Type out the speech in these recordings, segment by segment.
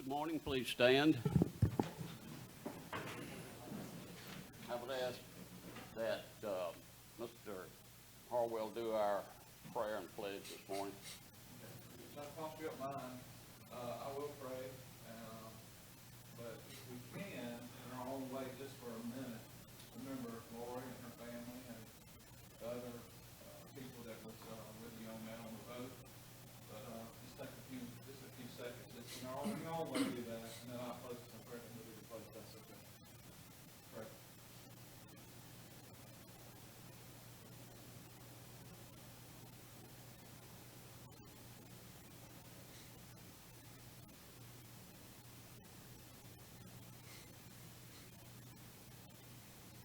Good morning. Please stand. I would ask that Mr. Harwell do our prayer and pledge this morning. If I pop you up mine, I will pray, but if we can, in our own way, just for a minute, remember Lori and her family and the other people that was with you on that on the boat. But just take a few seconds, just in our own way, do that, and then I'll close some prayer and we'll do the place. That's okay. Pray.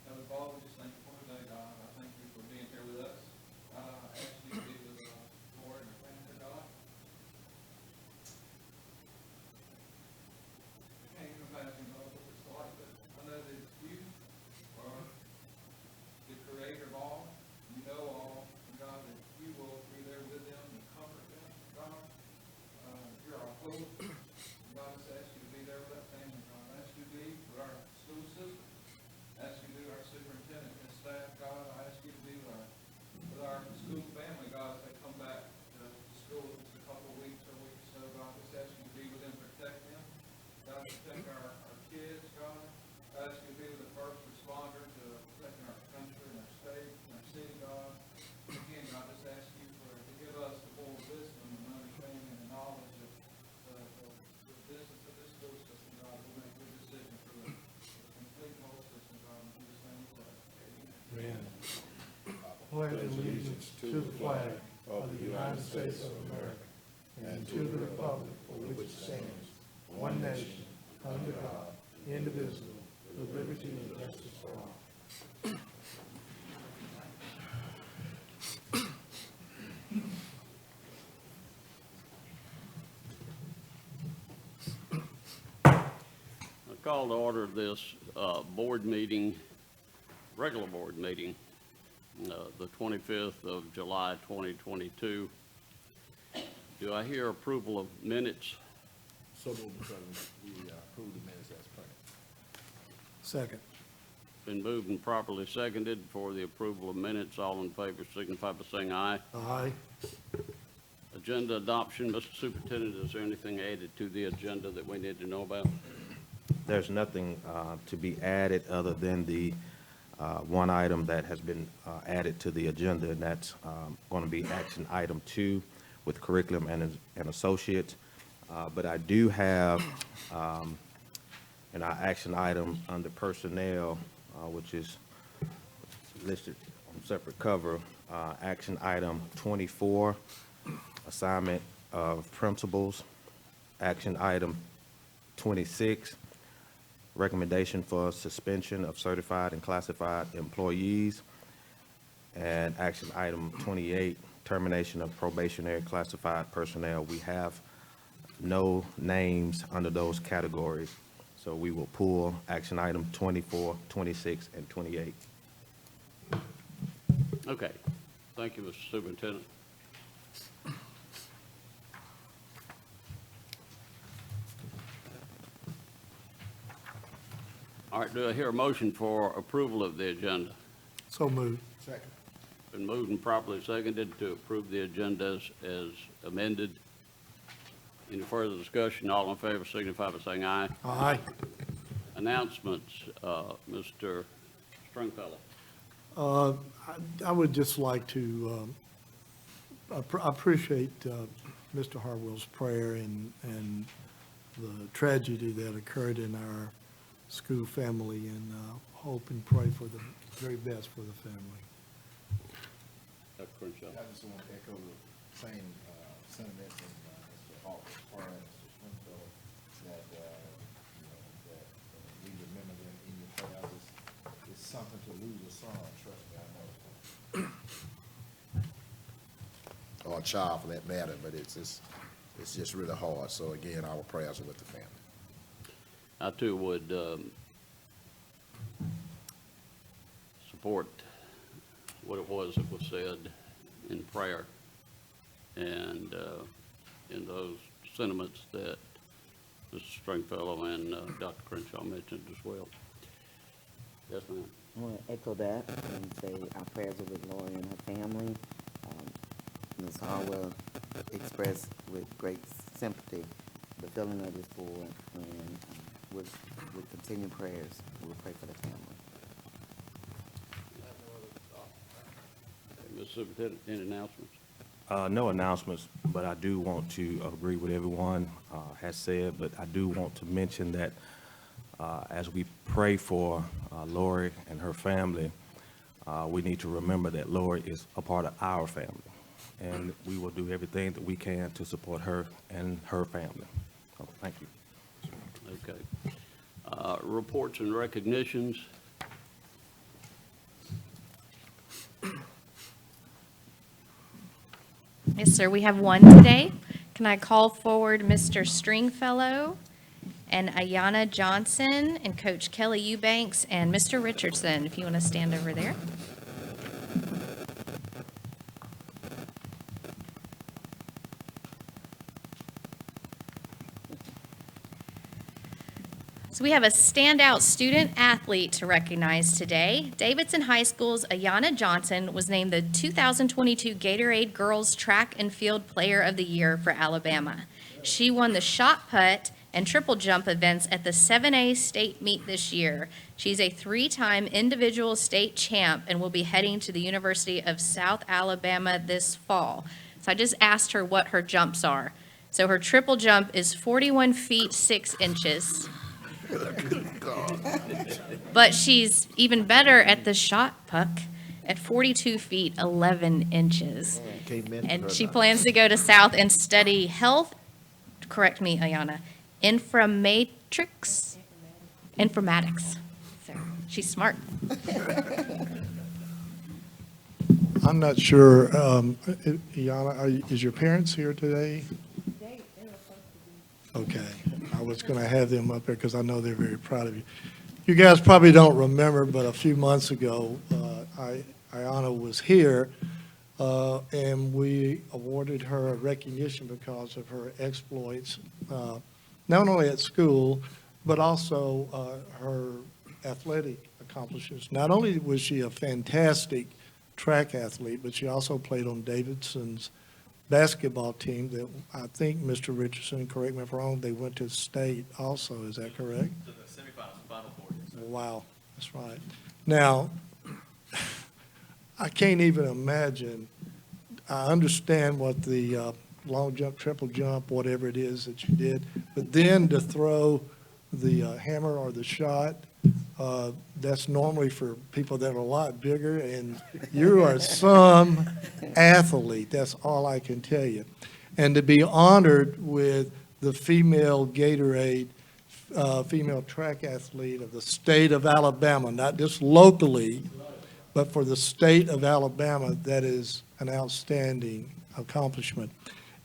Heavenly Father, we just thank you for today, God. I thank you for being here with us. I ask you to be with Lord and her family, God. I can't even imagine, Lord, what it's like, but I know that you are the creator of all. You know all, and God, that you will be there with them and comfort them, God. You're our hope. God, I just ask you to be there with that family, God. I ask you to be with our school system. I ask you to be with our superintendent and staff, God. I ask you to be with our school family, God, as they come back to school in just a couple of weeks or a week or so, God. I just ask you to be with them, protect them. God, protect our kids, God. I ask you to be with the first responders, protecting our country and our state and our city, God. Again, God, just ask you to give us the full wisdom and understanding and knowledge of the business of this school system, God. We'll make good decisions for the complete whole system, God. In Jesus' name we pray. Amen. Pledge allegiance to the flag of the United States of America and to the republic for which it stands, one nation, under God, indivisible, with liberty and justice for all. I call to order this board meeting, regular board meeting, the 25th of July, 2022. Do I hear approval of minutes? So moved, Mr. President. We approve the minutes as printed. Second. Been moved and properly seconded for the approval of minutes. All in favor signify by saying aye. Aye. Agenda adoption. Mr. Superintendent, is there anything added to the agenda that we need to know about? There's nothing to be added other than the one item that has been added to the agenda, and that's going to be action item 2 with curriculum and associates. But I do have in our action item under personnel, which is listed on separate cover, action item 24, assignment of principals. Action item 26, recommendation for suspension of certified and classified employees. And action item 28, termination of probationary classified personnel. We have no names under those categories, so we will pull action item 24, 26, and 28. Okay. Thank you, Mr. Superintendent. All right, do I hear a motion for approval of the agenda? So moved. Second. Been moved and properly seconded to approve the agenda as amended. Any further discussion? All in favor signify by saying aye. Aye. Announcements, Mr. Stringfellow. I would just like to appreciate Mr. Harwell's prayer and the tragedy that occurred in our school family, and hope and pray for the very best for the family. Dr. Crenshaw. I just want to echo the same sentiments in Mr. Hawkins' prayer and Mr. Springfield, that we remember them in your prayers. It's something to lose a son, trust me, I know. Or a child for that matter, but it's just really hard. So again, our prayers are with the family. I too would support what it was that was said in prayer and in those sentiments that Mr. Stringfellow and Dr. Crenshaw mentioned as well. Yes, ma'am. I want to echo that and say our prayers are with Lori and her family. Ms. Harwell expressed with great sympathy the feeling of this board, and with continued prayers, we'll pray for the family. Mr. Superintendent, any announcements? No announcements, but I do want to agree with everyone has said, but I do want to mention that as we pray for Lori and her family, we need to remember that Lori is a part of our family, and we will do everything that we can to support her and her family. So, thank you. Okay. Reports and recognitions. Yes, sir, we have one today. Can I call forward Mr. Stringfellow and Ayanna Johnson and Coach Kelly Eubanks and Mr. Richardson, if you want to stand over there. So we have a standout student athlete to recognize today. Davidson High School's Ayanna Johnson was named the 2022 Gatorade Girls Track and Field Player of the Year for Alabama. She won the shot put and triple jump events at the 7A state meet this year. She's a 3-time individual state champ and will be heading to the University of South Alabama this fall. So I just asked her what her jumps are. So her triple jump is 41 feet 6 inches. But she's even better at the shot puck at 42 feet 11 inches. And she plans to go to South and study health, correct me, Ayanna, informatics? Informatics. So she's smart. I'm not sure, Ayanna, is your parents here today? Okay, I was going to have them up here because I know they're very proud of you. You guys probably don't remember, but a few months ago, Ayanna was here, and we awarded her a recognition because of her exploits, not only at school, but also her athletic accomplishments. Not only was she a fantastic track athlete, but she also played on Davidson's basketball team that I think, Mr. Richardson, correct me if I'm wrong, they went to state also, is that correct? To the semifinals, Final Four. Yes, sir. Wow, that's right. Now, I can't even imagine, I understand what the long jump, triple jump, whatever it is that you did, but then to throw the hammer or the shot, that's normally for people that are a lot bigger, and you are some athlete, that's all I can tell you. And to be honored with the female Gatorade, female track athlete of the state of Alabama, not just locally, but for the state of Alabama, that is an outstanding accomplishment.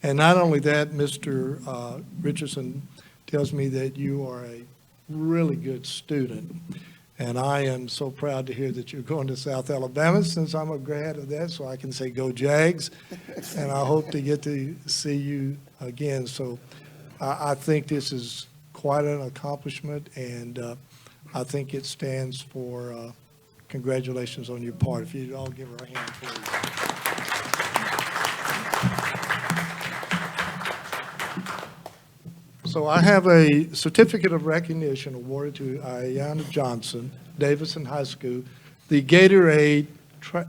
And not only that, Mr. Richardson tells me that you are a really good student. And I am so proud to hear that you're going to South Alabama, since I'm a grad of that, so I can say go Jags. And I hope to get to see you again. So I think this is quite an accomplishment, and I think it stands for congratulations on your part. If you'd all give her a hand, please. So I have a certificate of recognition awarded to Ayanna Johnson, Davidson High School, the Gatorade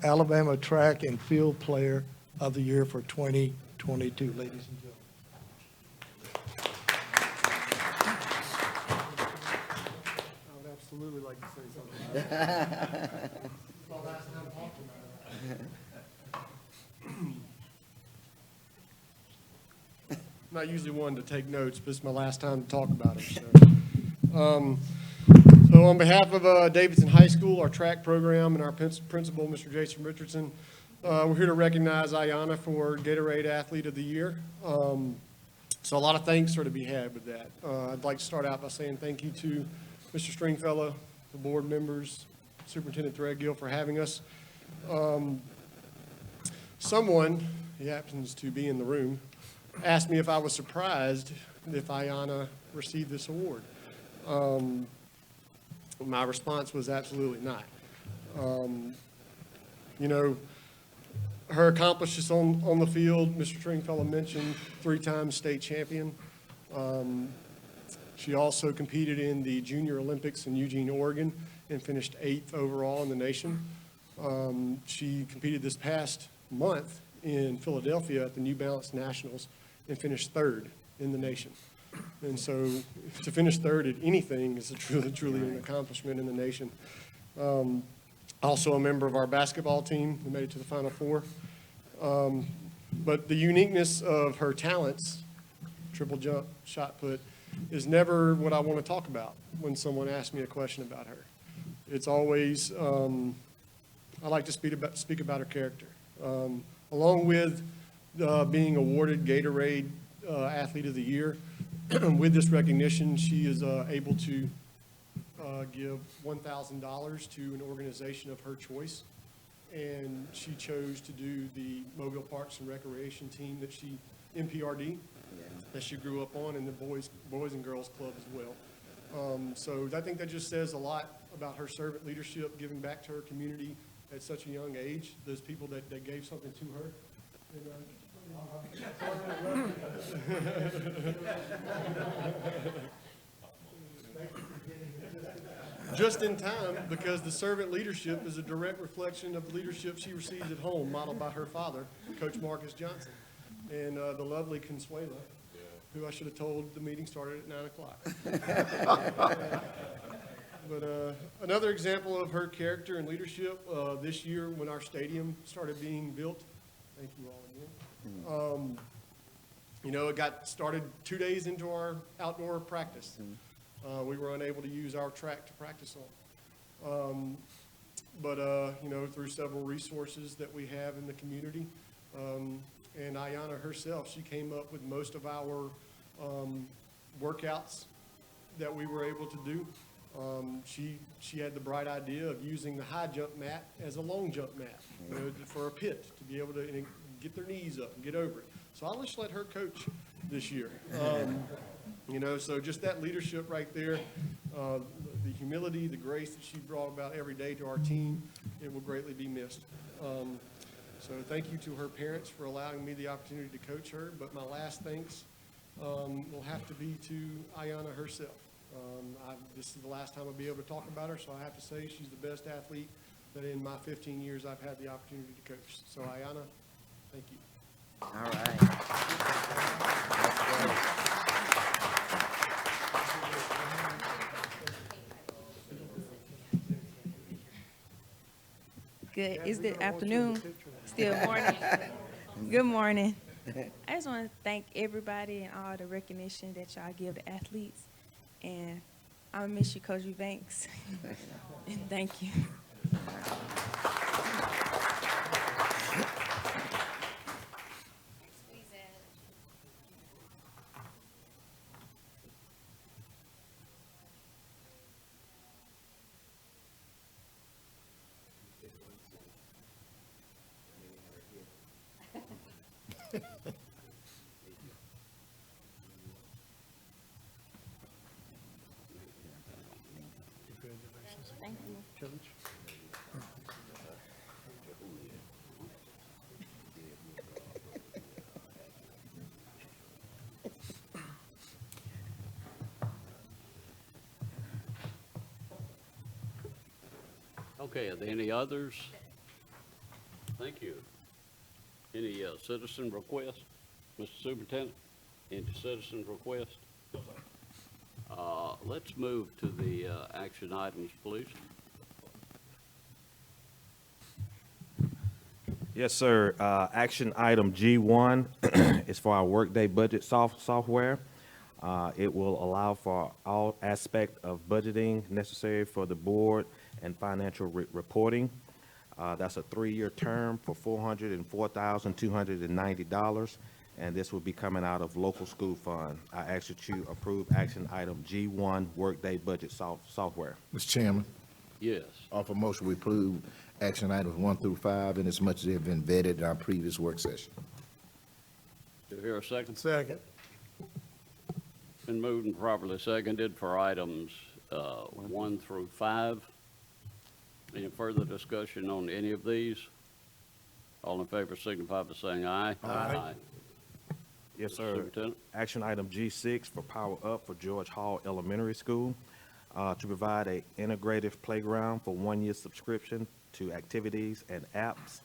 Alabama Track and Field Player of the Year for 2022, ladies and gentlemen. I would absolutely like to say something. I'm not usually one to take notes, but it's my last time to talk about it. So on behalf of Davidson High School, our track program, and our principal, Mr. Jason Richardson, we're here to recognize Ayanna for Gatorade Athlete of the Year. So a lot of thanks are to be had with that. I'd like to start out by saying thank you to Mr. Stringfellow, the board members, Superintendent Threadgill for having us. Someone, he happens to be in the room, asked me if I was surprised if Ayanna received this award. My response was absolutely not. You know, her accomplishments on the field, Mr. Stringfellow mentioned, 3-time state champion. She also competed in the Junior Olympics in Eugene, Oregon, and finished 8th overall in the nation. She competed this past month in Philadelphia at the New Balance Nationals and finished 3rd in the nation. And so to finish 3rd at anything is truly an accomplishment in the nation. Also a member of our basketball team who made it to the Final Four. But the uniqueness of her talents, triple jump, shot put, is never what I want to talk about when someone asks me a question about her. It's always, I like to speak about her character. Along with being awarded Gatorade Athlete of the Year, with this recognition, she is able to give $1,000 to an organization of her choice. And she chose to do the Mobile Parks and Recreation team that she, MPRD, that she grew up on, and the Boys and Girls Club as well. So I think that just says a lot about her servant leadership, giving back to her community at such a young age, those people that gave something to her. Just in time, because the servant leadership is a direct reflection of the leadership she receives at home, modeled by her father, Coach Marcus Johnson, and the lovely Consuela, who I should have told the meeting started at 9 o'clock. But another example of her character and leadership, this year when our stadium started being built, thank you all again. You know, it got started 2 days into our outdoor practice. We were unable to use our track to practice on. But you know, through several resources that we have in the community, and Ayanna herself, she came up with most of our workouts that we were able to do. She had the bright idea of using the high jump mat as a long jump mat, you know, for a pit, to be able to get their knees up and get over it. So I'll just let her coach this year. You know, so just that leadership right there, the humility, the grace that she brought about every day to our team, it will greatly be missed. So thank you to her parents for allowing me the opportunity to coach her, but my last thanks will have to be to Ayanna herself. This is the last time I'll be able to talk about her, so I have to say she's the best athlete that in my 15 years I've had the opportunity to coach. So Ayanna, thank you. All right. Good. Is it afternoon? Still morning? Good morning. I just want to thank everybody and all the recognition that y'all give the athletes. And I'm going to miss you, Coach Banks. And thank you. Thank you. Okay, are there any others? Thank you. Any citizen requests, Mr. Superintendent? Any citizen requests? Let's move to the action items, please. Yes, sir. Action item G1 is for our Workday budget software. It will allow for all aspect of budgeting necessary for the board and financial reporting. That's a 3-year term for $404,290, and this will be coming out of local school fund. I ask that you approve action item G1, Workday budget software. Mr. Chairman, Yes. offer motion we approve action items 1 through 5 in as much as they have been vetted in our previous work session. Do you hear a second? Second. Been moved and properly seconded for items 1 through 5. Any further discussion on any of these? All in favor signify by saying aye. Aye. Yes, sir. Superintendent? Action item G6 for Power Up for George Hall Elementary School to provide a integrative playground for 1-year subscription to activities and apps.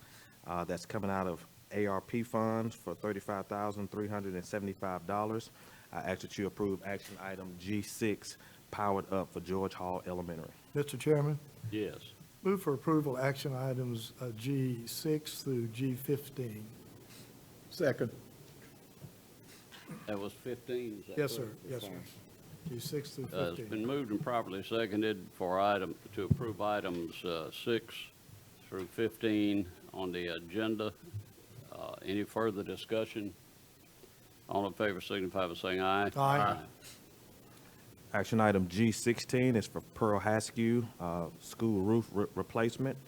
That's coming out of ARP funds for $35,375. I ask that you approve action item G6, Powered Up for George Hall Elementary. Mr. Chairman, Yes. move for approval action items G6 through G15. Second. That was 15, is that Yes, sir. correct? Yes, sir. G6 through It's 15. been moved and properly seconded to approve items 6 through 15 on the agenda. Any further discussion? All in favor signify by saying aye. Aye. Action item G16 is for Pearl Haskew School roof replacement.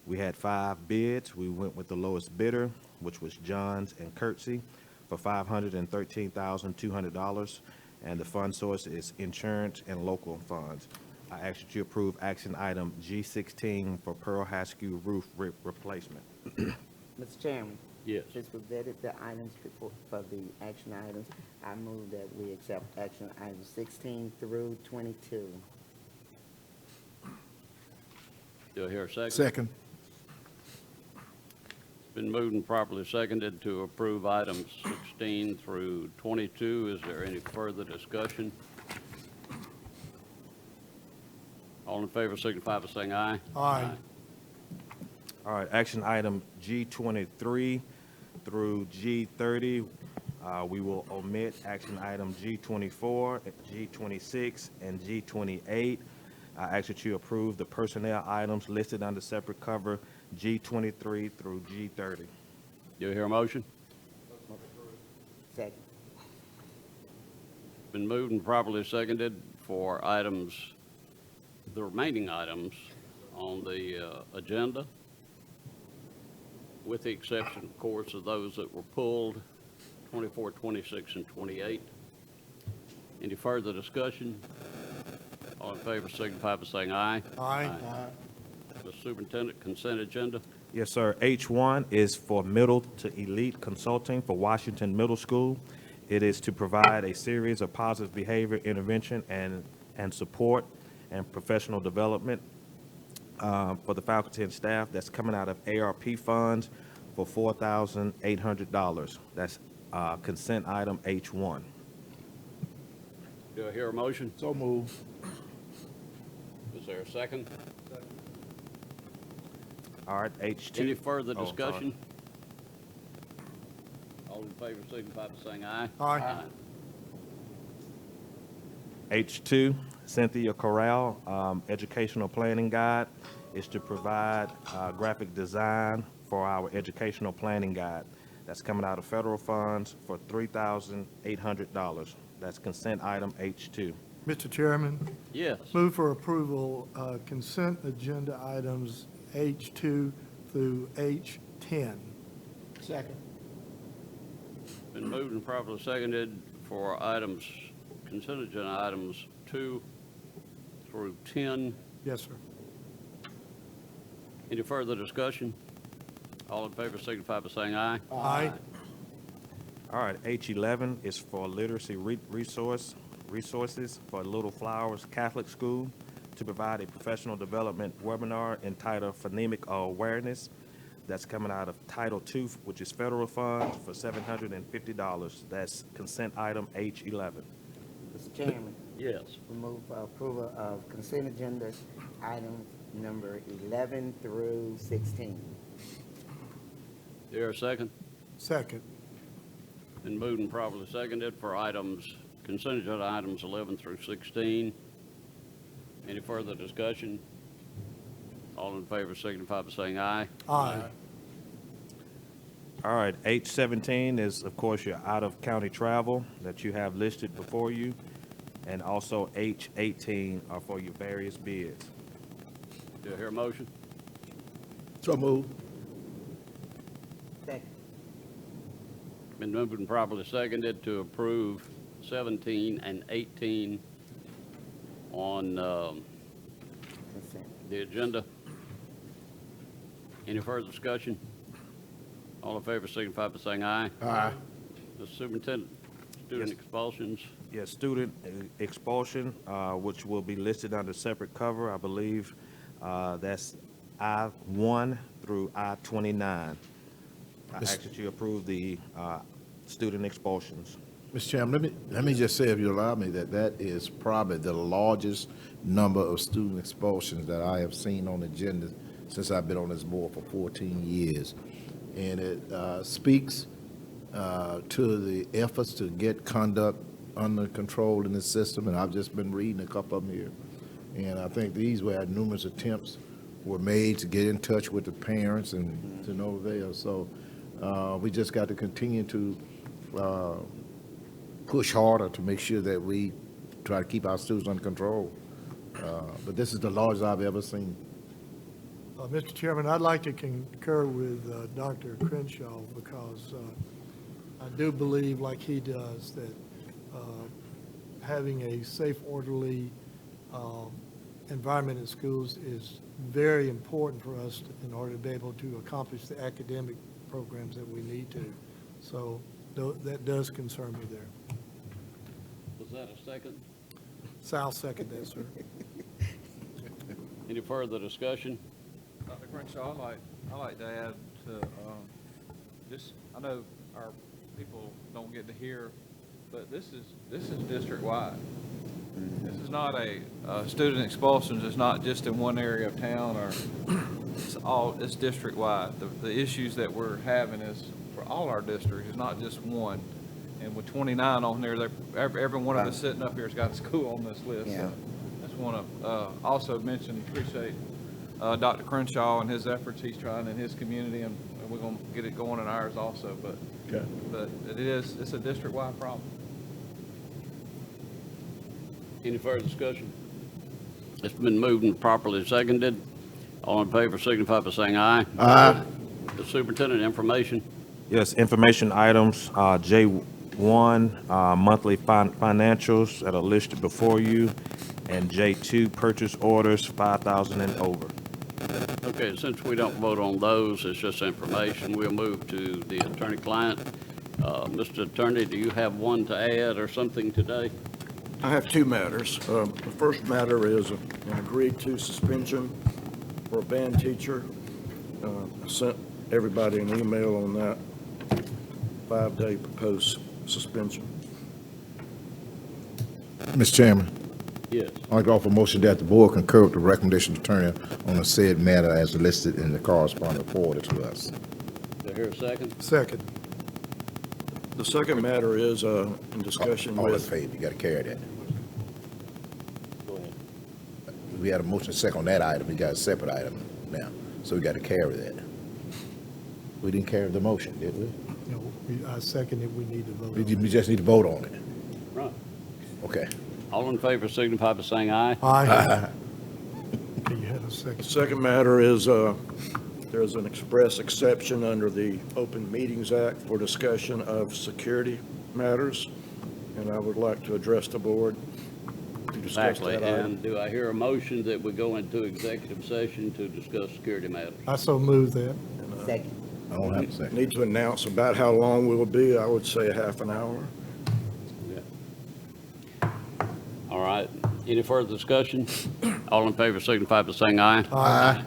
We had 5 bids. We went with the lowest bidder, which was Johns and Curtsy, for $513,200, and the fund source is insurance and local funds. I ask that you approve action item G16 for Pearl Haskew roof replacement. Mr. Chairman, Yes. since we vetted the items for the action items, I move that we accept action items 16 through 22. Do I hear a second? Second. Been moved and properly seconded to approve items 16 through 22. Is there any further discussion? All in favor signify by saying aye. Aye. All right, action item G23 through G30. We will omit action item G24, G26, and G28. I ask that you approve the personnel items listed under separate cover G23 through G30. Do I hear a motion? Second. Been moved and properly seconded for the remaining items on the agenda, with the exception, of course, of those that were pulled, 24, 26, and 28. Any further discussion? All in favor signify by saying aye. Aye. Mr. Superintendent, consent agenda. Yes, sir. H1 is for middle to elite consulting for Washington Middle School. It is to provide a series of positive behavior intervention and support and professional development for the faculty and staff. That's coming out of ARP funds for $4,800. That's consent item H1. Do I hear a motion? So moved. Is there a second? All right, H2. Any further Oh, I'm sorry. discussion? All in favor signify by saying aye. Aye. H2, Cynthia Corral, Educational Planning Guide, is to provide graphic design for our educational planning guide. That's coming out of federal funds for $3,800. That's consent item H2. Mr. Chairman, Yes. move for approval consent agenda items H2 through H10. Second. Been moved and properly seconded for consent agenda items 2 through 10. Yes, sir. Any further discussion? All in favor signify by saying aye. Aye. All right, H11 is for literacy resources for Little Flowers Catholic School to provide a professional development webinar entitled Phonemic Awareness. That's coming out of Title II, which is federal funds, for $750. That's consent item H11. Mr. Chairman, Yes. we move for approval of consent agenda items number 11 through 16. Do I hear a second? Second. Been moved and properly seconded for consent agenda items 11 through 16. Any further discussion? All in favor signify by saying aye. Aye. All right, H17 is, of course, your out-of-county travel that you have listed before you, and also H18 are for your various bids. Do I hear a motion? So moved. Second. Been moved and properly seconded to approve 17, and 18 on Consent. the agenda. Any further discussion? All in favor signify by saying aye. Aye. The superintendent, student Yes. expulsions. Yes, student expulsion, which will be listed under separate cover, I believe. That's I-1 through I-29. I ask that you approve the student expulsions. Mr. Chairman, let me just say, if you allow me, that is probably the largest number of student expulsions that I have seen on the agenda since I've been on this board for 14 years. And it speaks to the efforts to get conduct under control in the system, and I've just been reading a couple of them here. And I think these were numerous attempts were made to get in touch with the parents and to no avail. So we just got to continue to push harder to make sure that we try to keep our students under control. But this is the largest I've ever seen. Mr. Chairman, I'd like to concur with Dr. Crenshaw because I do believe, like he does, that having a safe, orderly environment in schools is very important for us in order to be able to accomplish the academic programs that we need to. So that does concern me there. Was that a second? Sal, second that, sir. Any further discussion? Dr. Crenshaw, I like to add to, I know our people don't get to hear, but this is district-wide. This is not student expulsions, it's not just in one area of town, or it's district-wide. The issues that we're having is for all our districts, it's not just one. And with 29 on there, every one of us sitting up here has got a school on this list. Yeah. So I just want to also appreciate Dr. Crenshaw and his efforts he's trying in his community, and we're going to get it going in ours also. But it's a district-wide problem. Any further discussion? It's been moved and properly seconded. All in favor signify by saying aye. Aye. The superintendent, information. Yes, information items, J1, monthly financials that are listed before you, and J2, purchase orders, 5,000 and over. Okay, since we don't vote on those, it's just information, we'll move to the attorney-client. Mr. Attorney, do you have one to add or something today? I have two matters. The first matter is an agreed-to suspension for a band teacher. I sent everybody an email on that 5-day proposed suspension. Mr. Chairman, Yes. I'd like to offer a motion that the board concur with the recommendation of the attorney on the said matter as listed in the correspondence forwarded to us. Do I hear a second? Second. The second matter is in discussion All in with, favor, you got to carry that. Go ahead. We had a motion second on that item, we got a separate item now, so we got to carry that. We didn't carry the motion, did we? No, I second it, we need to vote. on it. We just need to vote on it. Right. Okay. All in favor signify by saying aye. Aye. Okay, you had a second. the second matter is there's an express exception under the Open Meetings Act for discussion of security matters, and I would like to address the board to discuss Exactly, that item. and do I hear a motion that we go into executive session to discuss security matters? I so move that. Second. I don't have a second. Need to announce about how long we will be. I would say a half an hour. Yeah. All right, any further discussion? All in favor signify by saying aye. Aye.